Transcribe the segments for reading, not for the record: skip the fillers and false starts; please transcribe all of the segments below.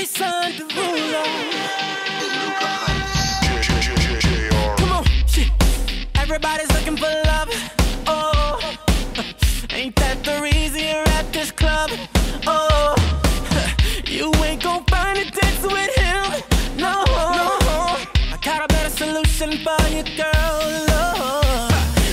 Jason Derulo. Come on, shit. Everybody's looking for love. Oh, ain't that the reason you're at this club? Oh, you ain't gon' find a dance with him. No, I got a better solution for you, girl. Oh,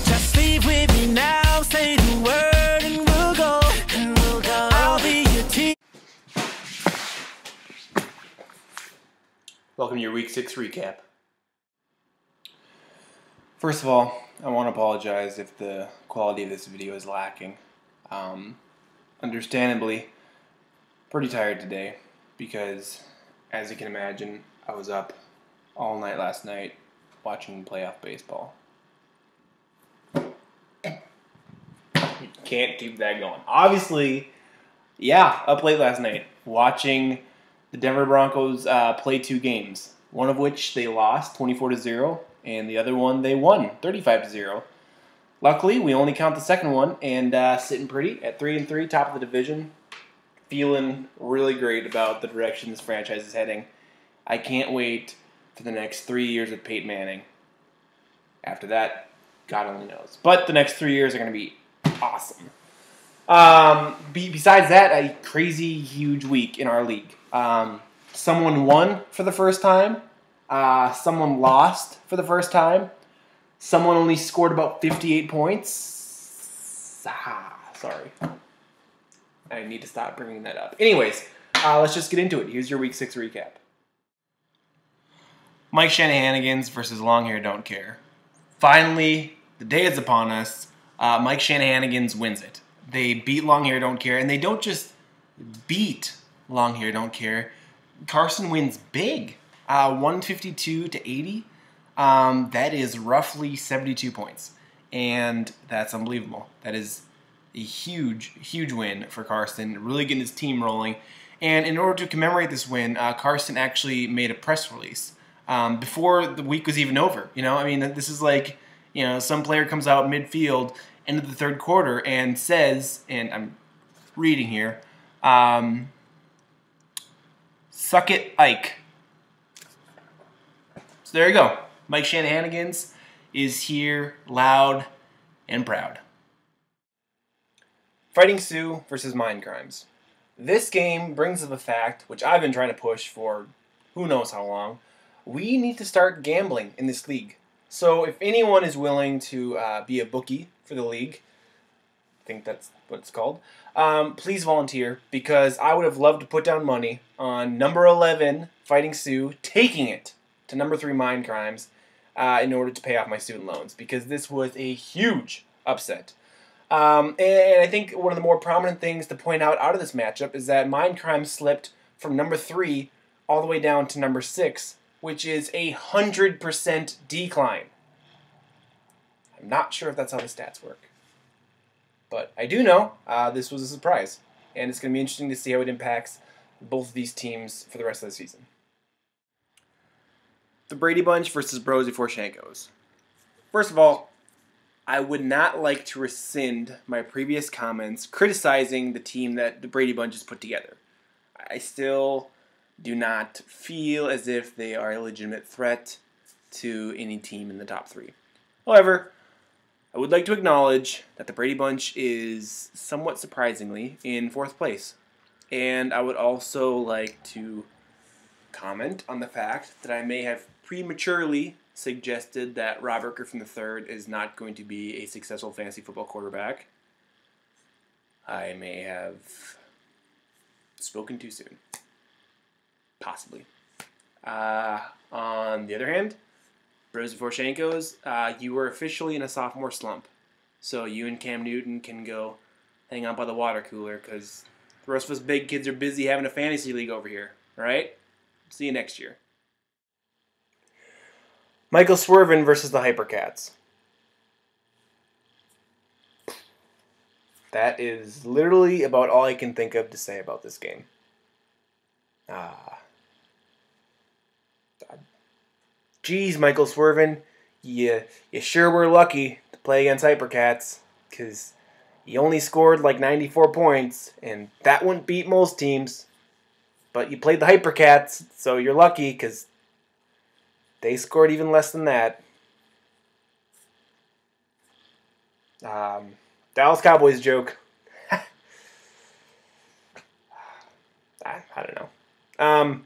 just leave with me now. Say the word and we'll go. I'll be your team. Welcome to your Week 6 recap. First of all, I want to apologize if the quality of this video is lacking. Understandably, pretty tired today because, as you can imagine, I was up all night last night watching playoff baseball. Can't keep that going. Obviously, yeah, up late last night watching the Denver Broncos play 2 games, one of which they lost 24-0, and the other one they won 35-0. Luckily, we only count the second one, and sitting pretty at 3-3, top of the division. Feeling really great about the direction this franchise is heading. I can't wait for the next 3 years with Peyton Manning. After that, God only knows. But the next 3 years are going to be awesome. Besides that, a crazy, huge week in our league. Someone won for the first time. Someone lost for the first time. Someone only scored about 58 points. Sorry. I need to stop bringing that up. Anyways, let's just get into it. Here's your Week 6 recap. Mike Shanahanigans versus Long Hair Don't Care. Finally, the day is upon us. Mike Shanahanigans wins it. They beat Long Hair Don't Care, and they don't just beat Long Hair Don't Care. Carson wins big, 152-80. That is roughly 72 points, and that's unbelievable. That is a huge, huge win for Carson, really getting his team rolling. And in order to commemorate this win, Carson actually made a press release before the week was even over. You know, I mean, this is like, you know, some player comes out midfield, end of the third quarter, and says, and I'm reading here, suck it, Ike. So there you go. Mike Shanahanigans is here, loud and proud. Fighting Sioux versus Mind Crimes. This game brings up a fact, which I've been trying to push for who knows how long. We need to start gambling in this league. So if anyone is willing to be a bookie for the league, I think that's what it's called, please volunteer, because I would have loved to put down money on number 11, Fighting Sioux, taking it to number 3, Mind Crimes, in order to pay off my student loans, because this was a huge upset. And I think one of the more prominent things to point out of this matchup is that Mind Crimes slipped from number 3 all the way down to number 6, which is a 100% decline. I'm not sure if that's how the stats work. But I do know this was a surprise, and it's going to be interesting to see how it impacts both of these teams for the rest of the season. The Brady Bunch versus Bros Before Shankos. First of all, I would not like to rescind my previous comments criticizing the team that the Brady Bunch has put together. I still do not feel as if they are a legitimate threat to any team in the top 3. However, I would like to acknowledge that the Brady Bunch is somewhat surprisingly in 4th place. And I would also like to comment on the fact that I may have prematurely suggested that Robert Griffin III is not going to be a successful fantasy football quarterback. I may have spoken too soon. Possibly. On the other hand, Bros Before Shankos, you were officially in a sophomore slump. So you and Cam Newton can go hang out by the water cooler, because the rest of us big kids are busy having a fantasy league over here. Alright? See you next year. Michael Swervin versus the Hypercats. That is literally about all I can think of to say about this game. Geez, Michael Swervin, you sure were lucky to play against Hypercats, because you only scored like 94 points, and that wouldn't beat most teams. But you played the Hypercats, so you're lucky because they scored even less than that. Dallas Cowboys joke. I don't know.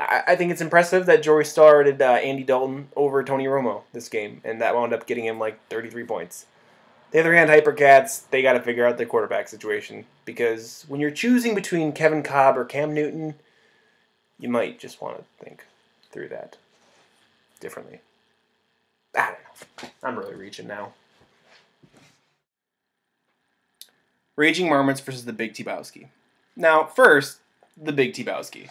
I think it's impressive that Jory started Andy Dalton over Tony Romo this game, and that wound up getting him like 33 points. The other hand, Hypercats, they got to figure out their quarterback situation, because when you're choosing between Kevin Cobb or Cam Newton, you might just want to think through that differently. I don't know. I'm really reaching now. Raging Marmots versus the Big T-Bowski. Now, first, the Big T-Bowski.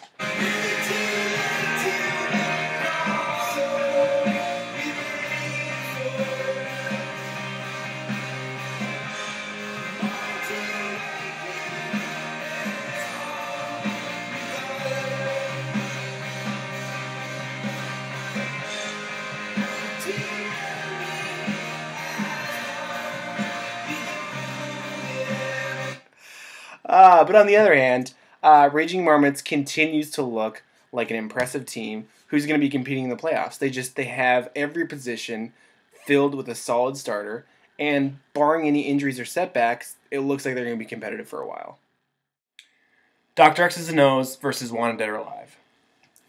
But on the other hand, Raging Marmots continues to look like an impressive team who's going to be competing in the playoffs. They have every position filled with a solid starter, and barring any injuries or setbacks, it looks like they're going to be competitive for a while. Dr. X's and O's versus Wanted Dead or Alive.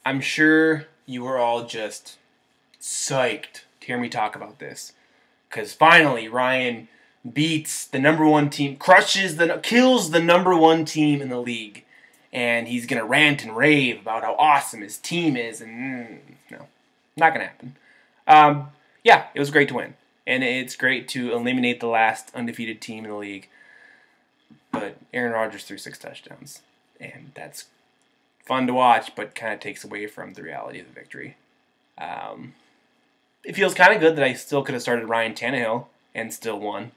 I'm sure you were all just psyched to hear me talk about this, because finally Ryan beats the number one team, kills the number one team in the league, and he's gonna rant and rave about how awesome his team is, and no, not gonna happen. Yeah, it was great to win, and it's great to eliminate the last undefeated team in the league, but Aaron Rodgers threw 6 touchdowns, and that's fun to watch, but kind of takes away from the reality of the victory. It feels kind of good that I still could have started Ryan Tannehill and still won.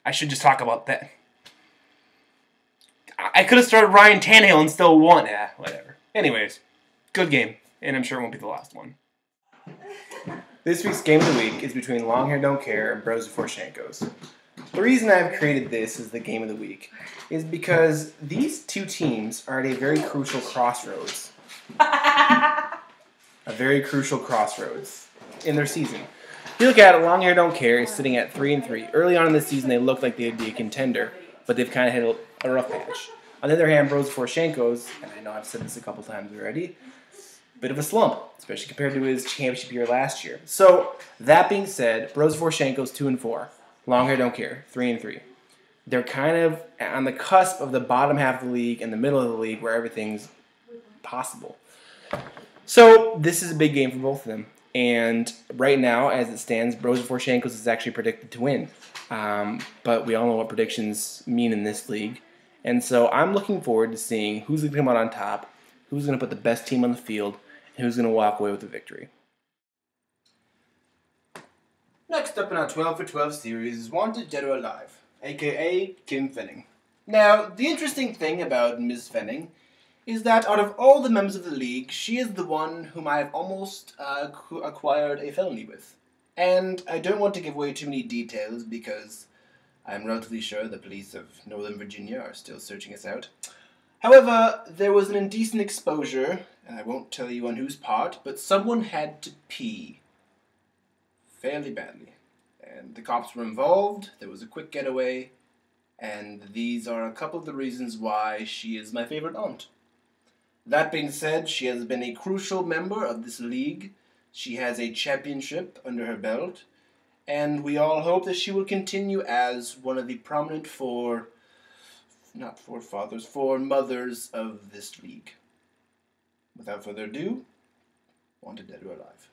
I should just talk about that. I could have started Ryan Tannehill and still won. Whatever. Anyways, good game, and I'm sure it won't be the last one. This week's game of the week is between Long Hair Don't Care and Bros Before Shankos. The reason I've created this as the game of the week is because these two teams are at a very crucial crossroads. A very crucial crossroads in their season. If you look at it, Long Hair Don't Care is sitting at 3-3. Early on in the season, they looked like they'd be a contender, but they've kind of hit a rough patch. On the other hand, Bros Before Shankos, and I know I've said this a couple times already, bit of a slump, especially compared to his championship year last year. So, that being said, Bros Before Shankos 2-4. Long Hair Don't Care 3-3. They're kind of on the cusp of the bottom half of the league and the middle of the league where everything's possible. So, this is a big game for both of them. And right now, as it stands, Bros Before Shankos is actually predicted to win. But we all know what predictions mean in this league. And so I'm looking forward to seeing who's going to come out on top, who's going to put the best team on the field, and who's going to walk away with the victory. Next up in our 12 for 12 series is Wanted Dead or Alive, a.k.a. Kim Fenning. Now, the interesting thing about Ms. Fenning is that out of all the members of the league, she is the one whom I have almost acquired a felony with. And I don't want to give away too many details because I'm relatively sure the police of Northern Virginia are still searching us out. However, there was an indecent exposure, and I won't tell you on whose part, but someone had to pee fairly badly. And the cops were involved, there was a quick getaway, and these are a couple of the reasons why she is my favorite aunt. That being said, she has been a crucial member of this league. She has a championship under her belt, and we all hope that she will continue as one of the prominent mothers of this league. Without further ado, Wanted Dead or Alive.